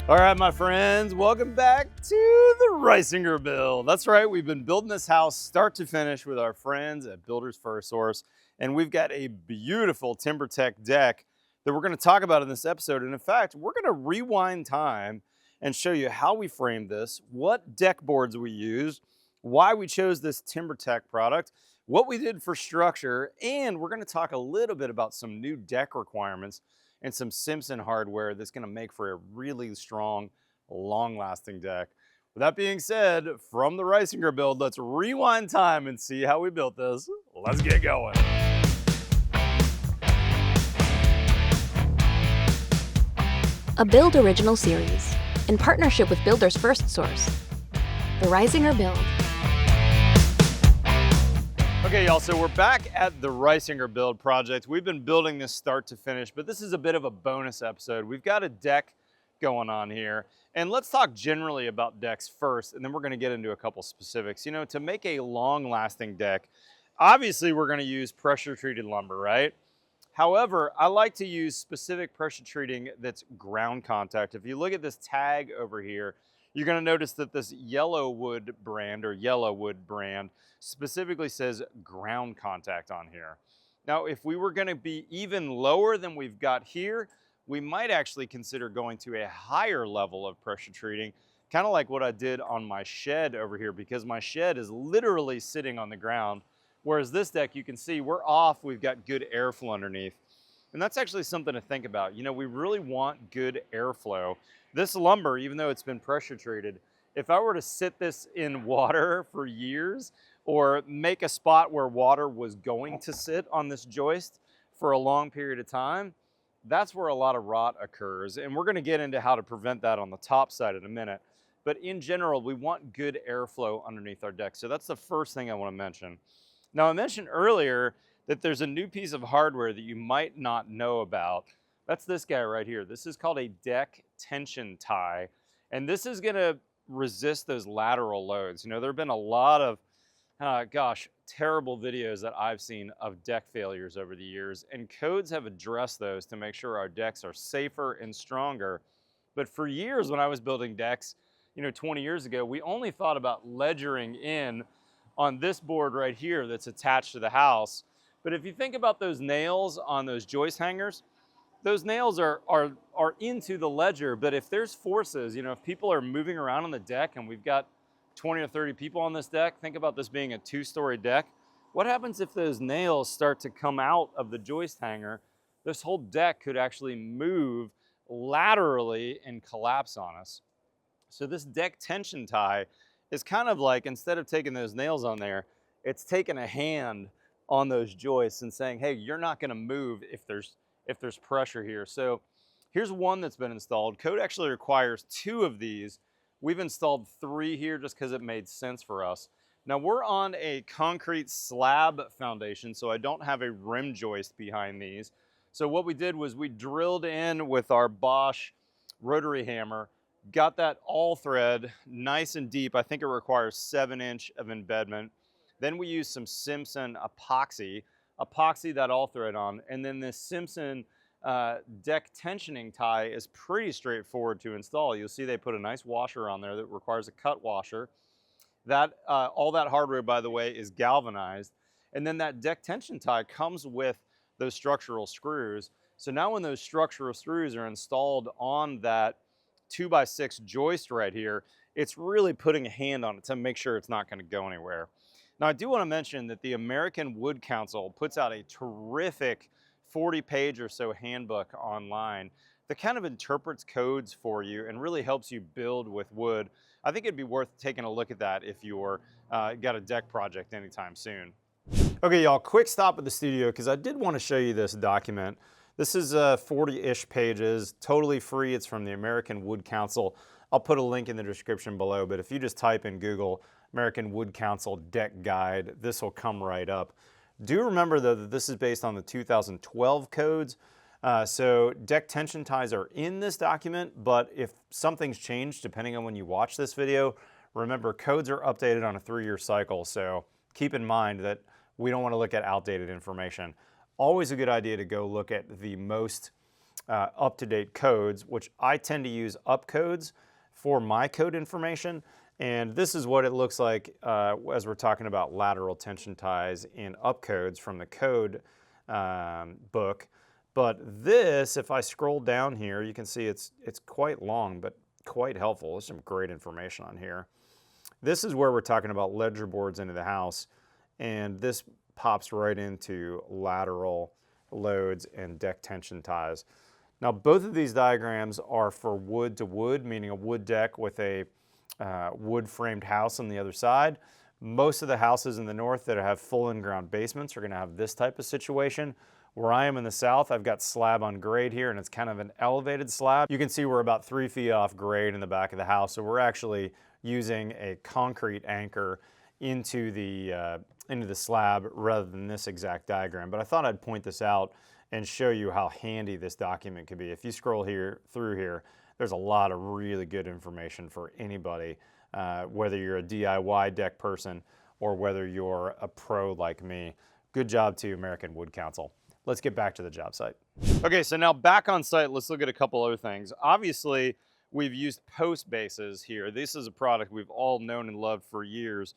All right, my friends, welcome back to the Reisinger Build. That's right, we've been building this house start to finish with our friends at Builders First Source, and we've got a beautiful TimberTech deck that we're going to talk about in this episode. And in fact, we're going to rewind time and show you how we framed this, what deck boards we used, why we chose this TimberTech product, what we did for structure, and we're going to talk a little bit about some new deck requirements and some Simpson hardware that's going to make for a really strong, long-lasting deck. With that being said, from the Reisinger Build, let's rewind time and see how we built this. Let's get going. A Build Original Series, in partnership with Builders First Source. The Reisinger Build. Okay, y'all, so we're back at the Reisinger Build project. We've been building this start to finish, but this is a bit of a bonus episode. We've got a deck going on here, and let's talk generally about decks first, and then we're gonna get into a couple specifics. You know, to make a long-lasting deck, obviously we're gonna use pressure-treated lumber, right? However, I like to use specific pressure treating that's ground contact. If you look at this tag over here, you're gonna notice that this Yellowwood brand specifically says ground contact on here. Now, if we were gonna be even lower than we've got here, we might actually consider going to a higher level of pressure treating, kind of like what I did on my shed over here, because my shed is literally sitting on the ground. Whereas this deck, you can see we're off, we've got good airflow underneath. And that's actually something to think about. You know, we really want good airflow. This lumber, even though it's been pressure treated, if I were to sit this in water for years or make a spot where water was going to sit on this joist for a long period of time, that's where a lot of rot occurs. And we're gonna get into how to prevent that on the top side in a minute. But in general, we want good airflow underneath our deck. So that's the first thing I wanna mention. Now, I mentioned earlier that there's a new piece of hardware that you might not know about. That's this guy right here. This is called a deck tension tie. And this is gonna resist those lateral loads. You know, there have been a lot of, terrible videos that I've seen of deck failures over the years, and codes have addressed those to make sure our decks are safer and stronger. But for years when I was building decks, 20 years ago, we only thought about ledgering in on this board right here that's attached to the house. But if you think about those nails on those joist hangers, those nails are into the ledger, but if there's forces, if people are moving around on the deck and we've got 20 or 30 people on this deck, think about this being a 2-story deck. What happens if those nails start to come out of the joist hanger? This whole deck could actually move laterally and collapse on us. So this deck tension tie is kind of like, instead of taking those nails on there, it's taking a hand on those joists and saying, hey, you're not gonna move if there's pressure here. So here's one that's been installed. Code actually requires 2 of these. We've installed 3 here just because it made sense for us. Now we're on a concrete slab foundation, so I don't have a rim joist behind these. So what we did was we drilled in with our Bosch rotary hammer, got that all thread nice and deep. I think it requires 7-inch of embedment. Then we used some Simpson epoxy that all thread on, and then this Simpson deck tensioning tie is pretty straightforward to install. You'll see they put a nice washer on there that requires a cut washer. That all that hardware, by the way, is galvanized. And then that deck tension tie comes with those structural screws. So now when those structural screws are installed on that 2x6 joist right here, it's really putting a hand on it to make sure it's not going to go anywhere. Now, I do want to mention that the American Wood Council puts out a terrific 40-page or so handbook online that kind of interprets codes for you and really helps you build with wood. I think it'd be worth taking a look at that if you're got a deck project anytime soon. Okay, y'all, quick stop at the studio because I did want to show you this document. This is 40-ish pages, totally free. It's from the American Wood Council. I'll put a link in the description below, but if you just type in Google American Wood Council Deck Guide, this will come right up. Do remember though that this is based on the 2012 codes. So deck tension ties are in this document, but if something's changed depending on when you watch this video, remember codes are updated on a 3-year cycle. So keep in mind that we don't want to look at outdated information. Always a good idea to go look at the most up-to-date codes, which I tend to use up codes for my code information. And this is what it looks like as we're talking about lateral tension ties in up codes from the code book. But this, if I scroll down here, you can see it's quite long, but quite helpful. There's some great information on here. This is where we're talking about ledger boards into the house, and this pops right into lateral loads and deck tension ties. Now, both of these diagrams are for wood to wood, meaning a wood deck with a wood framed house on the other side. Most of the houses in the north that have full in-ground basements are going to have this type of situation. Where I am in the south, I've got slab on grade here, and it's kind of an elevated slab. You can see we're about 3 feet off grade in the back of the house, so we're actually using a concrete anchor into the slab rather than this exact diagram. But I thought I'd point this out and show you how handy this document could be. If you scroll through here, there's a lot of really good information for anybody, whether you're a DIY deck person or whether you're a pro like me. Good job to American Wood Council. Let's get back to the job site. Okay, so now back on site, let's look at a couple other things. Obviously, we've used post bases here. This is a product we've all known and loved for years.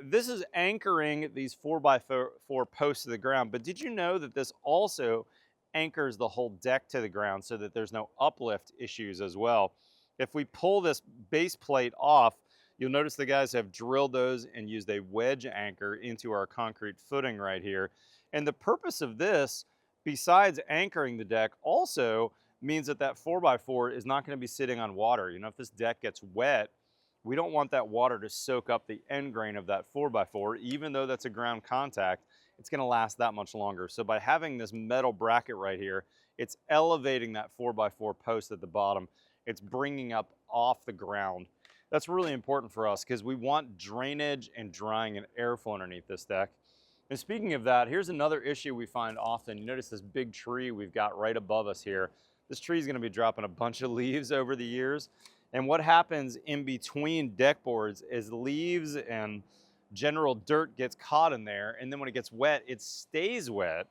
This is anchoring these 4x4 posts to the ground, but did you know that this also anchors the whole deck to the ground so that there's no uplift issues as well? If we pull this base plate off, you'll notice the guys have drilled those and used a wedge anchor into our concrete footing right here. And the purpose of this, besides anchoring the deck, also means that that 4x4 is not going to be sitting on water. You know, if this deck gets wet, we don't want that water to soak up the end grain of that 4x4, even though that's a ground contact, it's gonna last that much longer. So by having this metal bracket right here, it's elevating that 4x4 post at the bottom. It's bringing up off the ground. That's really important for us because we want drainage and drying and airflow underneath this deck. And speaking of that, here's another issue we find often. You notice this big tree we've got right above us here. This tree is gonna be dropping a bunch of leaves over the years. And what happens in between deck boards is leaves and general dirt gets caught in there, and then when it gets wet, it stays wet.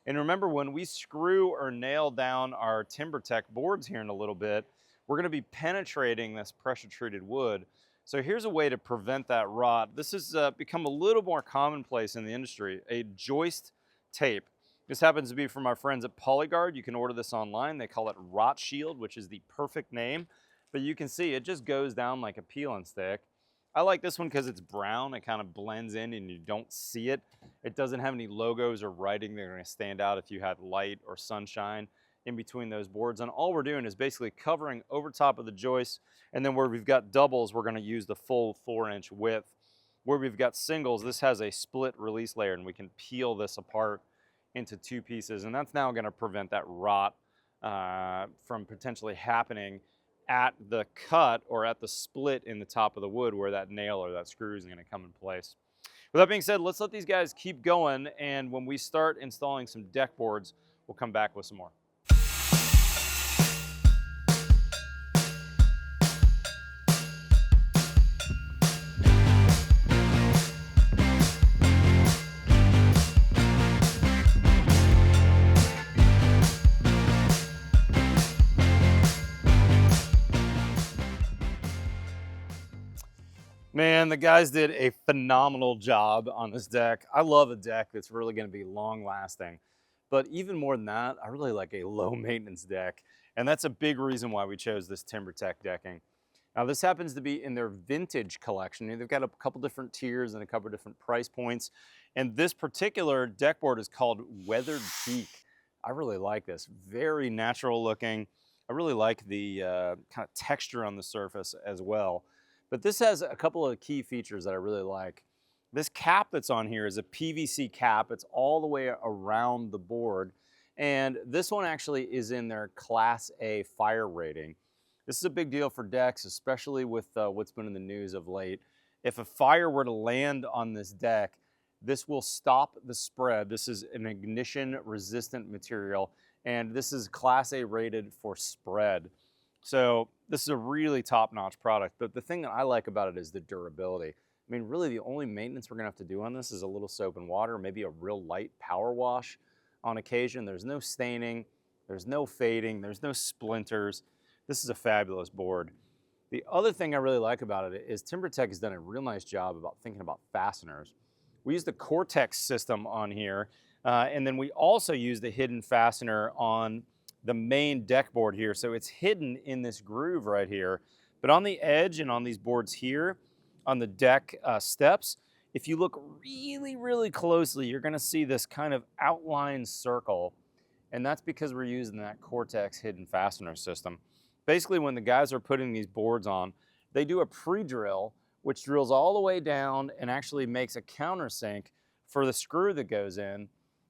And remember, when we screw or nail down our TimberTech boards here in a little bit, we're gonna be penetrating this pressure-treated wood. So here's a way to prevent that rot. This has become a little more commonplace in the industry, a joist tape. This happens to be from our friends at Polyguard. You can order this online. They call it Rot Shield, which is the perfect name. But you can see it just goes down like a peel and stick. I like this one because it's brown. It kind of blends in and you don't see it. It doesn't have any logos or writing that are going to stand out if you had light or sunshine in between those boards. And all we're doing is basically covering over top of the joist. And then where we've got doubles, we're going to use the full 4-inch width. Where we've got singles, this has a split release layer and we can peel this apart into 2 pieces. And that's now going to prevent that rot from potentially happening at the cut or at the split in the top of the wood where that nail or that screw is going to come in place. With that being said, let's let these guys keep going, and when we start installing some deck boards, we'll come back with some more. Man, the guys did a phenomenal job on this deck. I love a deck that's really going to be long lasting. But even more than that, I really like a low maintenance deck. And that's a big reason why we chose this TimberTech decking. Now this happens to be in their vintage collection. They've got a couple different tiers and a couple different price points. And this particular deck board is called Weathered Teak. I really like this, very natural looking. I really like the kind of texture on the surface as well. But this has a couple of key features that I really like. This cap that's on here is a PVC cap. It's all the way around the board. And this one actually is in their Class A fire rating. This is a big deal for decks, especially with what's been in the news of late. If a fire were to land on this deck, this will stop the spread. This is an ignition resistant material, and this is Class A rated for spread. So this is a really top-notch product, but the thing that I like about it is the durability. I mean, really the only maintenance we're gonna have to do on this is a little soap and water, maybe a real light power wash on occasion. There's no staining, There's no fading, there's no splinters. This is a fabulous board. The other thing I really like about it is TimberTech has done a real nice job about thinking about fasteners. We use the Cortex system on here, and then we also use the hidden fastener on the main deck board here. So it's hidden in this groove right here. But on the edge and on these boards here, on the deck steps, if you look really, really closely, you're gonna see this kind of outline circle. And that's because we're using that Cortex hidden fastener system. Basically, when the guys are putting these boards on, they do a pre-drill, which drills all the way down and actually makes a countersink for the screw that goes in.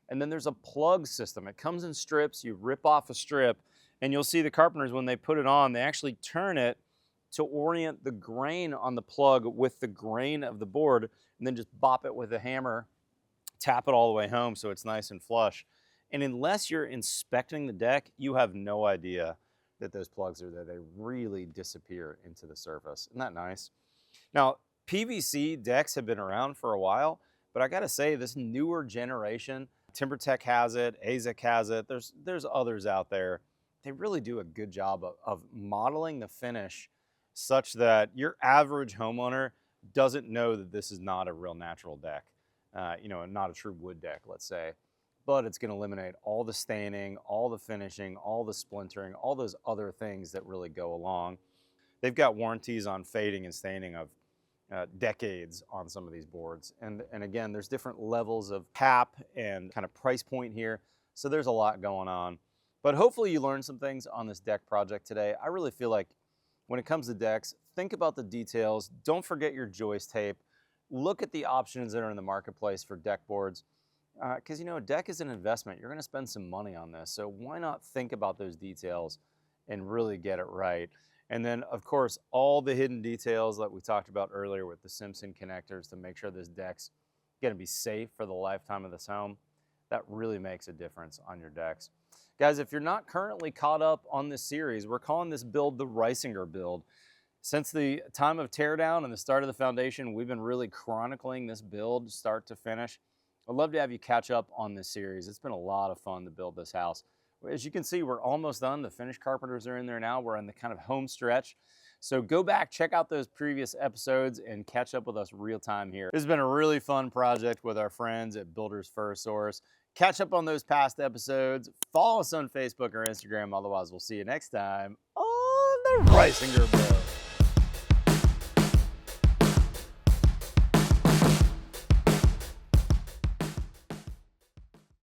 And then there's a plug system. It comes in strips, you rip off a strip, and you'll see the carpenters, when they put it on, they actually turn it to orient the grain on the plug with the grain of the board, and then just bop it with a hammer, tap it all the way home so it's nice and flush. And unless you're inspecting the deck, you have no idea that those plugs are there. They really disappear into the surface. Isn't that nice? Now, PVC decks have been around for a while, but I gotta say, this newer generation, TimberTech has it, AZEK has it, there's others out there. They really do a good job of modeling the finish such that your average homeowner doesn't know that this is not a real natural deck, not a true wood deck, let's say. But it's gonna eliminate all the staining, all the finishing, all the splintering, all those other things that really go along. They've got warranties on fading and staining of decades on some of these boards. And again, there's different levels of cap and kind of price point here. So there's a lot going on. But hopefully you learned some things on this deck project today. I really feel like when it comes to decks, think about the details. Don't forget your joist tape. Look at the options that are in the marketplace for deck boards. Because a deck is an investment. You're gonna spend some money on this. So why not think about those details and really get it right? And then of course, all the hidden details that we talked about earlier with the Simpson connectors to make sure this deck's gonna be safe for the lifetime of this home. That really makes a difference on your decks. Guys, if you're not currently caught up on this series, we're calling this build the Reisinger build. Since the time of teardown and the start of the foundation, we've been really chronicling this build start to finish. I'd love to have you catch up on this series. It's been a lot of fun to build this house. As you can see, we're almost done. The finished carpenters are in there now. We're in the kind of home stretch. So go back, check out those previous episodes and catch up with us real time here. This has been a really fun project with our friends at Builders First Source. Catch up on those past episodes. Follow us on Facebook or Instagram. Otherwise, we'll see you next time on the Reisinger Build.